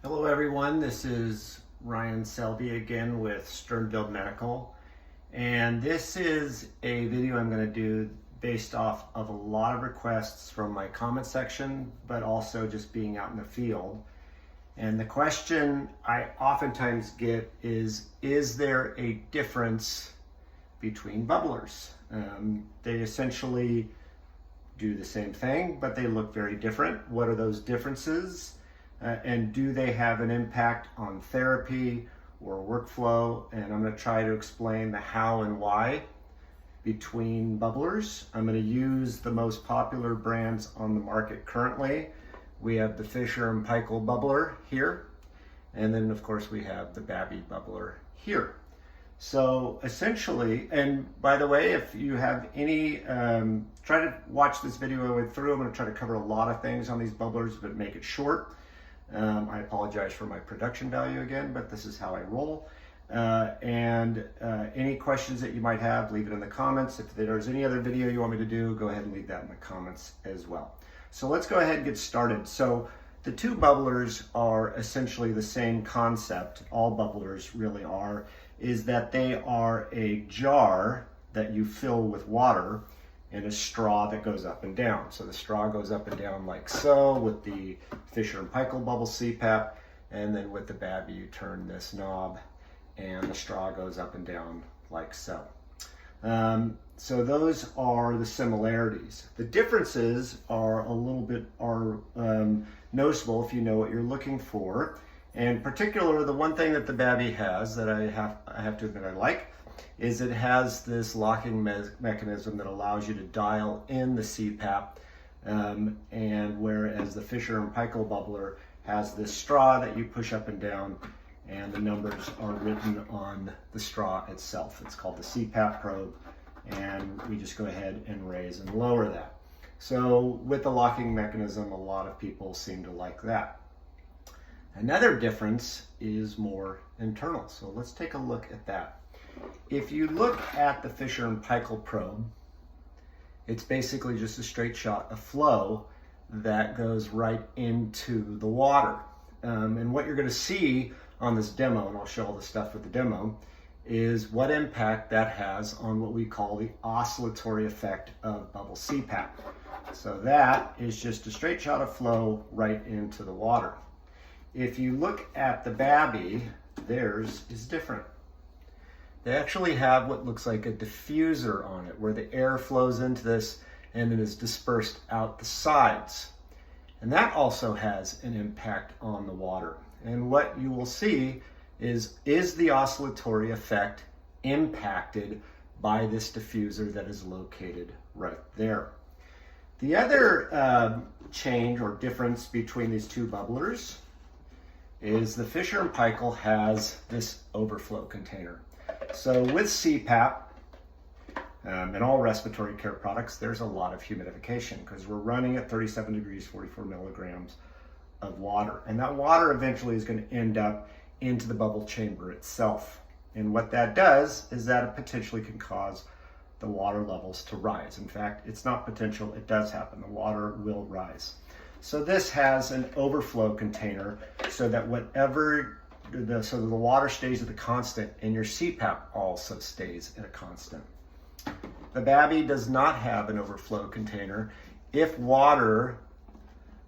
Hello everyone, this is Ryan Selby again with Sternville Medical, and this is a video I'm going to do based off of a lot of requests from my comment section, but also just being out in the field. And the question I oftentimes get is there a difference between bubblers? They essentially do the same thing, but they look very different. What are those differences? And do they have an impact on therapy or workflow? And I'm going to try to explain the how and why between bubblers. I'm going to use the most popular brands on the market currently. We have the Fisher & Paykel Bubbler here, and then of course we have the Babi Bubbler here. So essentially, and by the way, if you have any, try to watch this video through. I'm going to try to cover a lot of things on these bubblers, but make it short. I apologize for my production value again, but this is how I roll. Any questions that you might have, leave it in the comments. If there's any other video you want me to do, go ahead and leave that in the comments as well. So let's go ahead and get started. So the two bubblers are essentially the same concept. All bubblers really are, is that they are a jar that you fill with water and a straw that goes up and down. So the straw goes up and down like so with the Fisher & Paykel bubble CPAP, and then with the Babi you turn this knob and the straw goes up and down like so. So those are the similarities. The differences are a little bit noticeable if you know what you're looking for. And particularly the one thing that the Babi has that I have to admit I like is it has this locking mechanism that allows you to dial in the CPAP, and whereas the Fisher & Paykel Bubbler has this straw that you push up and down, and the numbers are written on the straw itself. It's called the CPAP probe, and we just go ahead and raise and lower that. So with the locking mechanism, a lot of people seem to like that. Another difference is more internal, so let's take a look at that. If you look at the Fisher & Paykel probe, it's basically just a straight shot of flow that goes right into the water. And what you're going to see on this demo, and I'll show all the stuff with the demo, is what impact that has on what we call the oscillatory effect of bubble CPAP. So that is just a straight shot of flow right into the water. If you look at the Babi, theirs is different. They actually have what looks like a diffuser on it, where the air flows into this and then is dispersed out the sides. And that also has an impact on the water. And what you will see is the oscillatory effect impacted by this diffuser that is located right there. The other change or difference between these two bubblers is the Fisher & Paykel has this overflow container. So with CPAP and all respiratory care products, there's a lot of humidification because we're running at 37 degrees, 44 milligrams of water. And that water eventually is going to end up into the bubble chamber itself. And what that does is that it potentially can cause the water levels to rise. In fact, it's not potential, it does happen. The water will rise. So this has an overflow container so that so the water stays at a constant and your CPAP also stays at a constant. The Babi does not have an overflow container. If water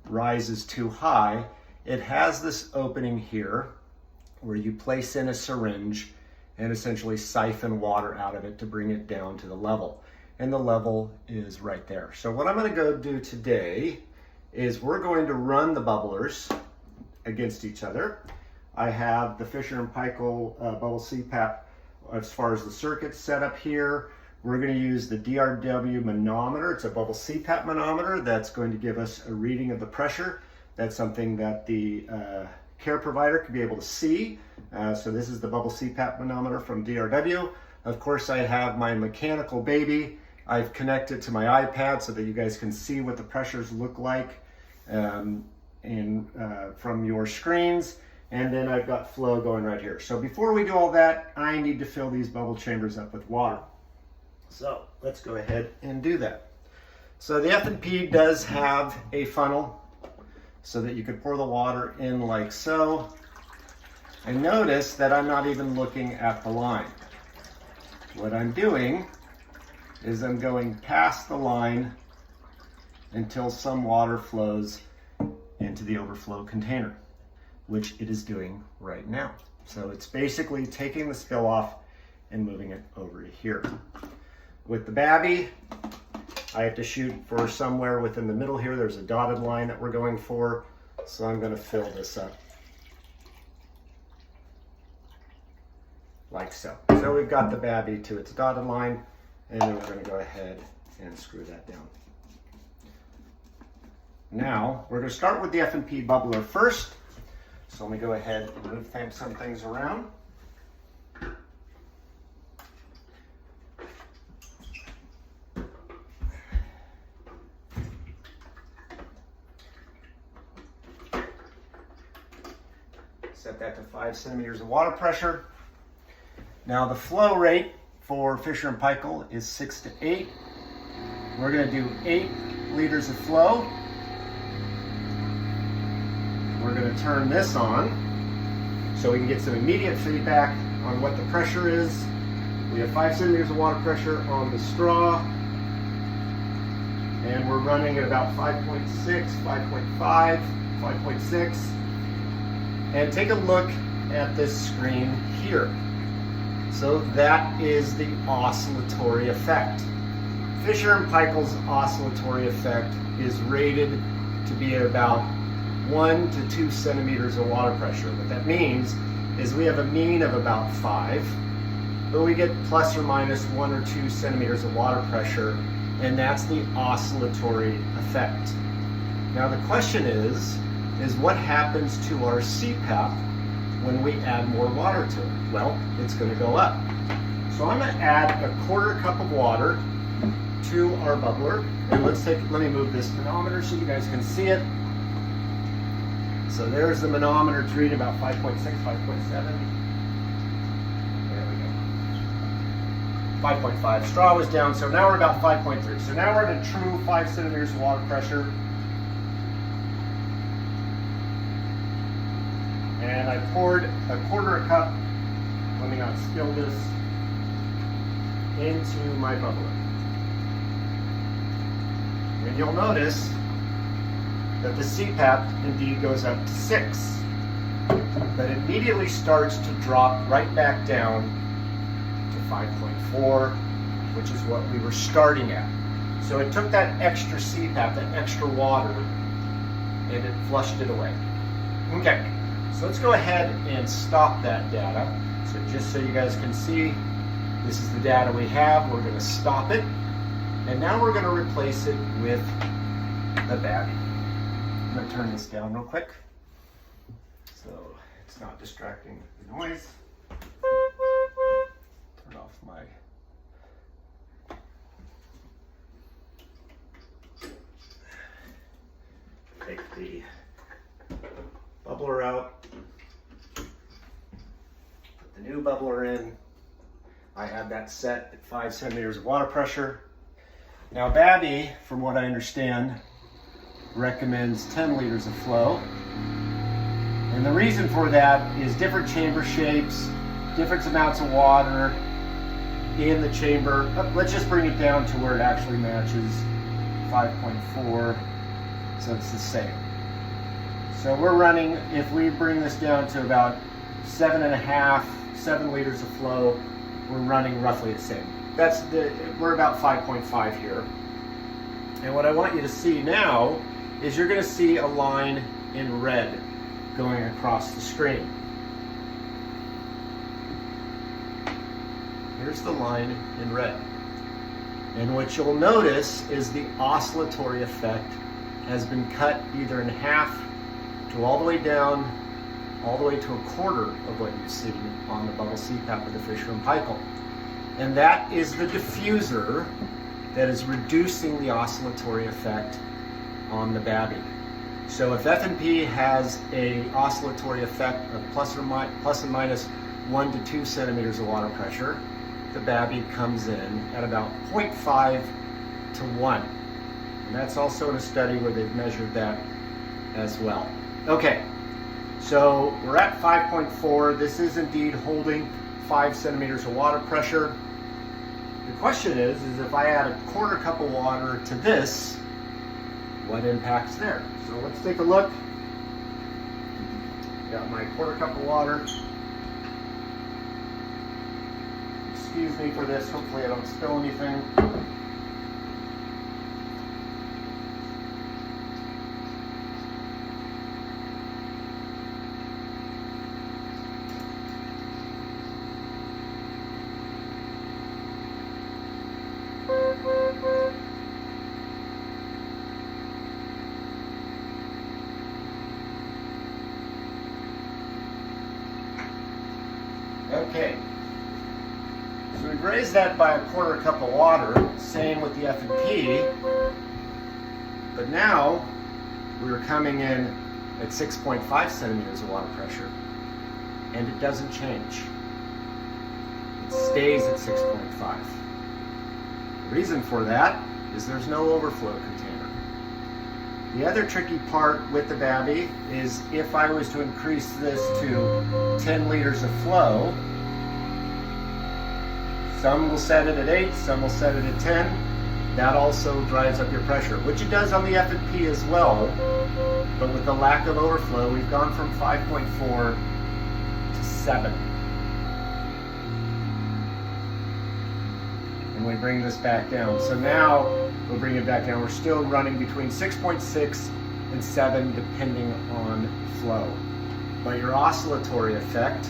rises too high, it has this opening here where you place in a syringe and essentially siphon water out of it to bring it down to the level. And the level is right there. So what I'm going to go do today is we're going to run the bubblers against each other. I have the Fisher & Paykel bubble CPAP as far as the circuit set up here. We're going to use the DRW manometer. It's a bubble CPAP manometer that's going to give us a reading of the pressure. That's something that the care provider can be able to see. So this is the bubble CPAP manometer from DRW. Of course, I have my mechanical Babi. I've connected to my iPad so that you guys can see what the pressures look like from your screens. And then I've got flow going right here. So before we do all that, I need to fill these bubble chambers up with water. So let's go ahead and do that. So the F&P does have a funnel. so that you could pour the water in like so. And notice that I'm not even looking at the line. What I'm doing is I'm going past the line until some water flows into the overflow container, which it is doing right now. So it's basically taking the spill off and moving it over to here. With the Babi, I have to shoot for somewhere within the middle here. There's a dotted line that we're going for. So I'm going to fill this up like so. So we've got the Babi to its dotted line, and then we're going to go ahead and screw that down. Now, we're going to start with the F&P Bubbler first. So let me go ahead and move some things around. Set that to 5 centimeters of water pressure. Now the flow rate for Fisher and Paykel is 6 to 8. We're going to do 8 liters of flow. We're going to turn this on so we can get some immediate feedback on what the pressure is. We have 5 centimeters of water pressure on the straw, and we're running at about 5.6, 5.5, 5.6. And take a look at this screen here. So that is the oscillatory effect. Fisher and Paykel's oscillatory effect is rated to be at about 1 to 2 centimeters of water pressure. What that means is we have a mean of about 5, but we get plus or minus 1 or 2 centimeters of water pressure, and that's the oscillatory effect. Now the question is what happens to our CPAP when we add more water to it? Well, it's going to go up. So I'm going to add a 1/4 cup of water to our bubbler. And let me move this manometer so you guys can see it. So there's the manometer. It's reading about 5.6, 5.7. There we go. 5.5. Straw was down, so now we're about 5.3. So now we're at a true 5 centimeters of water pressure. And I poured a 1/4 cup, let me not spill this, into my bubbler. And you'll notice that the CPAP indeed goes up to 6, but it immediately starts to drop right back down to 5.4, which is what we were starting at. So it took that extra CPAP, that extra water, and it flushed it away. Okay. So let's go ahead and stop that data. So just so you guys can see, this is the data we have. We're going to stop it. And now we're going to replace it with the Babi. I'm going to turn this down real quick so it's not distracting the noise. Turn off my take the bubbler out. The new bubbler in. I have that set at 5 centimeters of water pressure. Now Babi, from what I understand, recommends 10 liters of flow. And the reason for that is different chamber shapes, different amounts of water in the chamber. Let's just bring it down to where it actually matches 5.4, so it's the same. So we're running, if we bring this down to about 7 liters of flow, we're running roughly the same. We're about 5.5 here. And what I want you to see now is you're going to see a line in red going across the screen. Here's the line in red. And what you'll notice is the oscillatory effect has been cut either in half to all the way down, all the way to a 1/4 of what you see on the bubble CPAP of the Fisher and Paykel. And that is the diffuser that is reducing the oscillatory effect on the Babi. So if F&P has a oscillatory effect of plus and minus 1 to 2 centimeters of water pressure, the Babi comes in at about 0.5 to 1. And that's also in a study where they've measured that as well. Okay, so we're at 5.4. This is indeed holding 5 centimeters of water pressure. The question is if I add a quarter cup of water to this, what impacts there? So let's take a look. Got my quarter cup of water. Excuse me for this, hopefully I don't spill anything. Okay, so we've raised that by a quarter cup of water, same with the F&P, but now we're coming in at 6.5 centimeters of water pressure, and it doesn't change. It stays at 6.5. The reason for that is there's no overflow container. The other tricky part with the Babi is if I was to increase this to 10 liters of flow, some will set it at 8, some will set it at 10. That also drives up your pressure, which it does on the F&P as well. But with the lack of overflow, we've gone from 5.4 to 7. And we bring this back down. So now we'll bring it back down. We're still running between 6.6 and 7 depending on flow. But your oscillatory effect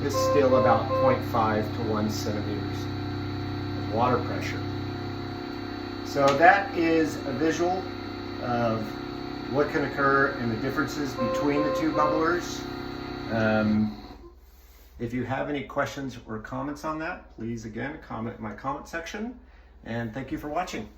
is still about 0.5 to 1 centimeters of water pressure. So that is a visual of what can occur and the differences between the two bubblers. If you have any questions or comments on that, please again comment in my comment section. And thank you for watching.